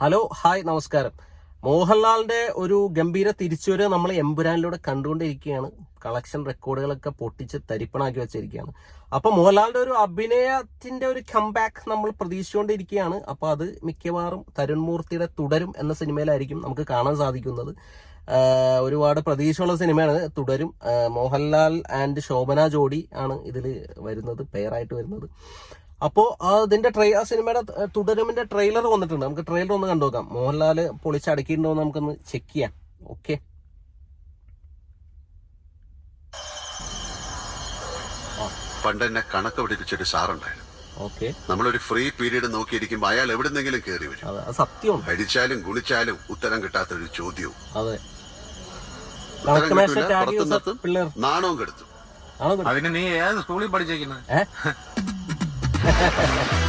Hello hi നമസ്കാരം. മോഹൻലാലിന്റെ ഒരു ഗംഭീര തിരിച്ചുവരവ് നമ്മൾ എമ്പുരാനിലൂടെ കണ്ടുകൊണ്ടിരിക്കുകയാണ്. കളക്ഷൻ റെക്കോർഡുകളൊക്കെ പൊട്ടിച്ച് തരിപ്പണാക്കി വെച്ചിരിക്കുകയാണ്. അപ്പൊ മോഹൻലാലിന്റെ ഒരു അഭിനയത്തിന്റെ ഒരു കംബാക്ക് നമ്മൾ പ്രതീക്ഷിച്ചുകൊണ്ടിരിക്കുകയാണ്. അപ്പൊ അത് മിക്കവാറും തരുൺ മൂർത്തിയുടെ തുടരും എന്ന സിനിമയിലായിരിക്കും നമുക്ക് കാണാൻ സാധിക്കുന്നത്. ഒരുപാട് പ്രതീക്ഷയുള്ള സിനിമയാണ് തുടരും. മോഹൻലാൽ ആൻഡ് ശോഭന ജോഡി ആണ് ഇതിൽ വരുന്നത്, പെയറായിട്ട് വരുന്നത്. അപ്പോ അതിന്റെ ആ സിനിമയുടെ തുടരുമിന്റെ ട്രെയിലർ വന്നിട്ടുണ്ട്. നമുക്ക് ട്രെയിലർ ഒന്ന് കണ്ടുനോക്കാം. മോഹൻലാല് പൊളിച്ചടക്കിയിട്ടുണ്ടോ എന്ന് നമുക്കൊന്ന് ചെക്ക് ചെയ്യാം. ഓക്കെ, പണ്ട് എന്നെ കണക്ക് പഠിപ്പിച്ചൊരു സാറുണ്ടായിരുന്നു. ഓക്കെ, നമ്മളൊരു ഫ്രീ പീരീഡ് നോക്കിയിരിക്കുമ്പോ അയാൾ എവിടെന്നെങ്കിലും കയറി വരും. സത്യം. ഹരിച്ചാലും ഗുണിച്ചാലും ഉത്തരം കിട്ടാത്തൊരു ചോദ്യവും. അതെ, നാണവും കെടുത്തു. അതിന് നീ ഏത് സ്കൂളിൽ പഠിച്ചേക്കുന്നത്?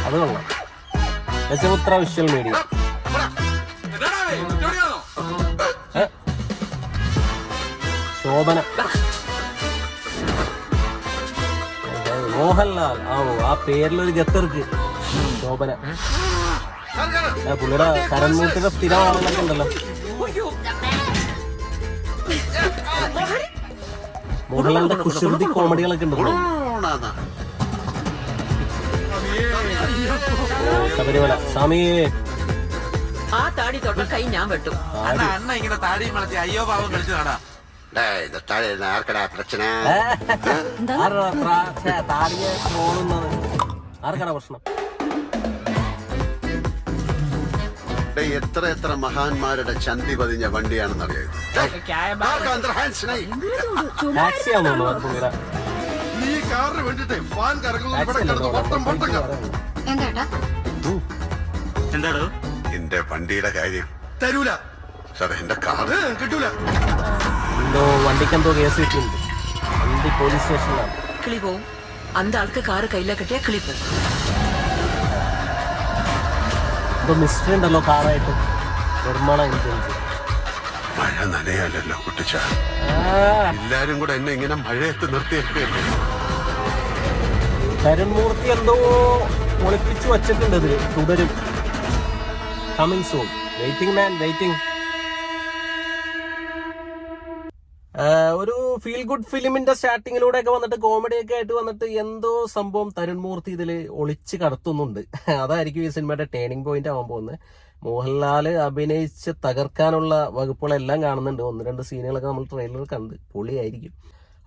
അത് കൊള്ളാം. രജപുത്ര വിഷ്വൽ മീഡിയ. ശോഭന, മോഹൻലാൽ. ആ പേരിലൊരു ഗത്തർക്ക് ശോഭന. പുള്ളിയുടെ കരൺമൂർത്തിയുടെ സ്ഥിരം ആളുകളൊക്കെ ഉണ്ടല്ലോ. മോഹൻലാലിന്റെ കുസൃതി കോമഡികളൊക്കെ ഉണ്ടല്ലോ. ശബരിമല സ്വാമിയെ ആ താടി തൊട്ട കൈ ഞാൻ വെട്ടും. അണ്ണ ഇങ്ങനെ താടിയും വളർത്തി അയ്യോ പാവം കളിച്ചു നടാ. ആർക്കാണ് പ്രശ്നം? എത്ര എത്ര മഹാന്മാരുടെ ചന്തി പതിഞ്ഞ വണ്ടിയാണെന്നറിയാം. എന്റെ വണ്ടിയുടെ കാര്യം തരൂല സാറേ. എന്റെ കാറ് കിട്ടൂല. വണ്ടിക്കെന്തോ കേസ് കിട്ടിയിട്ടുണ്ട്. വണ്ടി പോലീസ് സ്റ്റേഷനിലാണ്. കിളി പോവും. അന്ത ആൾക്ക് കാറ് കയ്യില കിട്ടിയ കിളി പോവും. ഇപ്പൊ മിസ്റ്ററി ഉണ്ടല്ലോ കാറായിട്ട്. നിർമ്മാണ ഇൻഷുറൻസ്. മഴ നനയല്ലോ കുട്ടിച്ച. എല്ലാരും കൂടെ എന്നെ ഇങ്ങനെ മഴയത്ത് നിർത്തിയേക്കല്ലേ. തരുൺ മൂർത്തി എന്തോ ഒളിപ്പിച്ചു വച്ചിട്ടുണ്ട്. ഇതില് തുടരും. Coming soon. വെയിറ്റിംഗ് മാൻ, വെയിറ്റിംഗ്. ഒരു ഫീൽ ഗുഡ് ഫിലിമിന്റെ സ്റ്റാർട്ടിങ്ങിലൂടെ ഒക്കെ വന്നിട്ട് കോമഡി ഒക്കെ ആയിട്ട് വന്നിട്ട് എന്തോ സംഭവം തരുൺ മൂർത്തി ഇതില് ഒളിച്ച് കടത്തുന്നുണ്ട്. അതായിരിക്കും ഈ സിനിമയുടെ ടേണിംഗ് പോയിന്റ് ആവാൻ പോകുന്നത്. മോഹൻലാല് അഭിനയിച്ച് തകർക്കാനുള്ള വകുപ്പുകളെല്ലാം കാണുന്നുണ്ട്. 1-2 സീനുകളൊക്കെ നമ്മൾ ട്രെയിലറിൽ കണ്ട് പൊളിയായിരിക്കും.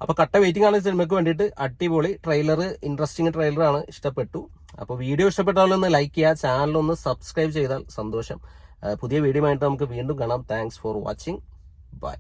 അപ്പൊ കട്ട വെയിറ്റിംഗ് ആണ് സിനിമയ്ക്ക് വേണ്ടിയിട്ട്. അടിപൊളി ട്രെയിലർ, ഇൻട്രസ്റ്റിംഗ് ട്രെയിലർ ആണ്. ഇഷ്ടപ്പെട്ടു. അപ്പൊ വീഡിയോ ഇഷ്ടപ്പെട്ടാലൊന്ന് ലൈക്ക് ചെയ്യുക, ചാനലൊന്ന് സബ്സ്ക്രൈബ് ചെയ്താൽ സന്തോഷം. പുതിയ വീഡിയോ ആയിട്ട് നമുക്ക് വീണ്ടും കാണാം. Thanks for watching. ബൈ.